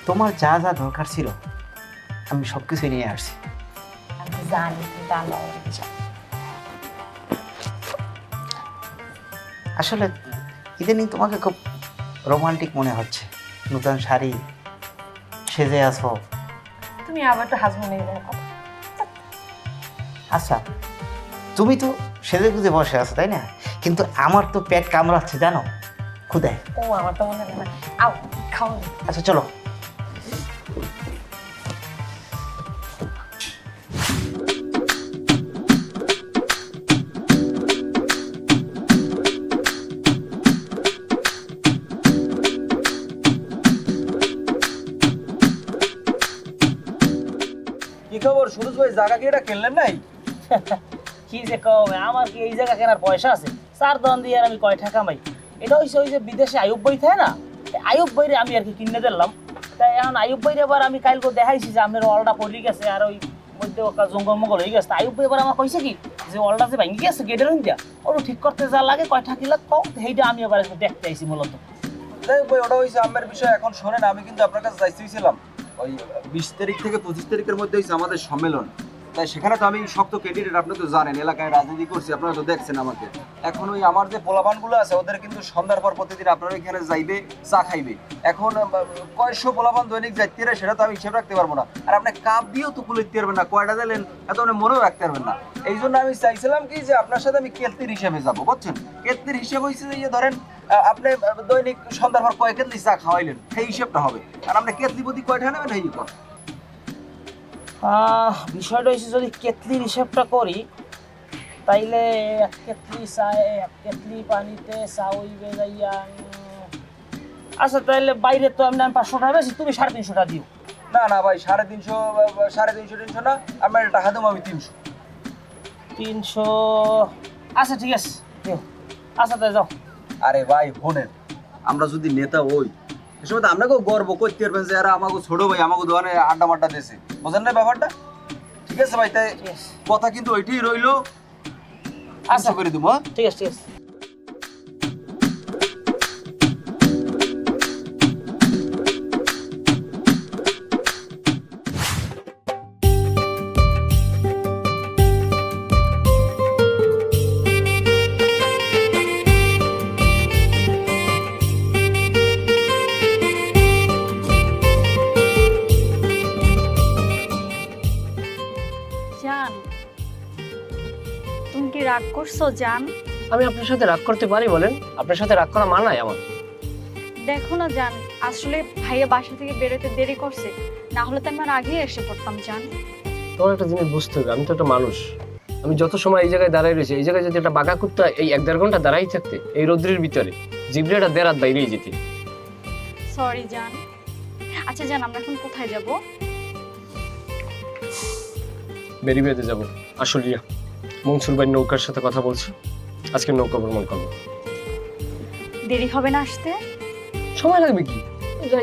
তোমার যা যা দরকার ছিল আমি সব কিছু নিয়ে আসছি। আমি জানি কিন্তু আল্লাহ ইচ্ছা। আসলে ইদানিং তোমাকে খুব রোমান্টিক মনে হচ্ছে, নতুন শাড়ি সেজে আছো। তুমি আবার তো হাজবেন্ড এর কথা। আচ্ছা, তুমি তো সেজে গুজে বসে আছো তাই না, কিন্তু আমার তো পেট কামড়াচ্ছে জানো, ক্ষুধায়। ও আমার তো মনে হয় না। আও খাও। আচ্ছা চলো। কি খবর সুরজ ভাই, জায়গা কি এটা কিনলেন নাই? কি যে কবে আমার কি এই জায়গা কেনার পয়সা আছে? চার দন দিয়ে আর আমি কয় টাকা কামাই? এটা হইছে ওই যে বিদেশে আয়ুব বই থাকে না, আয়ুব বইরে আমি আর কি কিনে দিলাম। তাই এখন আয়ুব বইরে এবার আমি কালকে দেখাইছি যে আপনার অলটা পড়ে গেছে আর ওই মধ্যে জঙ্গল মঙ্গল হয়ে গেছে। আয়ুব বই এবার আমার কইছে কি যে অলটা যে ভাঙি গেছে গেটের ইন্ডিয়া ওটা ঠিক করতে যা লাগে কয় টাকা লাগ কও, সেইটা আমি এবার দেখতে আইছি মূলত। যাই হোক ভাই, ওটা হয়েছে আমার বিষয়। এখন শোনেন, আমি কিন্তু আপনার কাছে যাইতেছিলাম ওই 20 তারিখ থেকে 25 তারিখের মধ্যে হয়েছে আমাদের সম্মেলন। তাই সেখানে তো আমি শক্ত ক্যান্ডিডেট, আপনি তো জানেন এলাকায় রাজনীতি করছি, আপনারা তো দেখছেন আমাকে। এখন ওই আমার যে পোলাপানগুলো আছে ওদের কিন্তু সন্ধ্যার পর প্রতিদিন আপনার এখানে যাইবে, চা খাইবে। এখন কয়শো পোলাপান দৈনিক যাইতে রে সেটা তো আমি হিসেব রাখতে পারবো না। আর আপনি কাপ দিয়েও তো কুলিতে পারবেন না, কয়টা দিলেন এত আপনি মনেও রাখতে পারবেন না। এই জন্য আমি চাইছিলাম কি যে আপনার সাথে আমি কেতলির হিসেবে যাবো, বুঝছেন? কেতলির হিসেব হয়েছে যে ধরেন আপনি দৈনিক সন্ধ্যার পর কয় কেতলি চা খাওয়াইলেন, সেই হিসেবটা হবে। আর আপনি কেতলি প্রতি কয়টা নেবেন সেই কর। বিষয়টা হচ্ছে যদি কেতলির হিসাবটা করি তাইলে এক কেতলি চায় এক কেতলি পানিতে চা হইবে যাইয়া আচ্ছা তাইলে বাইরে তো আমি 500 টাকা বেশি, তুমি 350 টাকা দিও। না না ভাই, 350 350 না, আমার টাকা দেবো আমি 300। 300 আচ্ছা ঠিক আছে দিও। আচ্ছা তাই যাও। আরে ভাই শোনেন, আমরা যদি নেতা হই এ সময় তো আপনাকেও গর্ব করতে পারবেন যে এরা আমাকে ছোট ভাই আমাকে দোকানে আড্ডা মাড্ডা দিয়েছে, বোঝেন না ব্যাপারটা? ঠিক আছে ভাই, তাই ঠিক আছে। কথা কিন্তু ওইটাই রইলো। আশা করে দেবো। ঠিক আছে ঠিক আছে। জান, তুমি কি রাগ করছো জান? আমি আপনার সাথে রাগ করতে পারি বলেন? আপনার সাথে রাগ করা মানায় আমার? দেখো না জান, আসলে ভাইয়া বাসা থেকে বেরোতে দেরি করছে, না হলে তো আমার আগেই এসে পড়তাম জান। তোমার একটা জিনিস বুঝতে হবে, আমি তো একটা মানুষ। আমি যত সময় এই জায়গায় দাঁড়াই রয়েছে, এই জায়গায় যদি একটা বাঁকা কুত্তা এই 1-1.5 ঘন্টা দাঁড়াই থাকতে এই রৌদ্রের ভিতরে, জিবরিয়াটা দেরাত বাইরেই যেতে। সরি জান। আচ্ছা জান, আমরা এখন কোথায় যাব? বেরিয়ে যাবো আশুলিয়া। মনসুর ভাই নৌকার সাথে কথা বলছি, আজকে নৌকা ভ্রমণ করবো। দেরি হবে না আসতে? সময় লাগবে কি?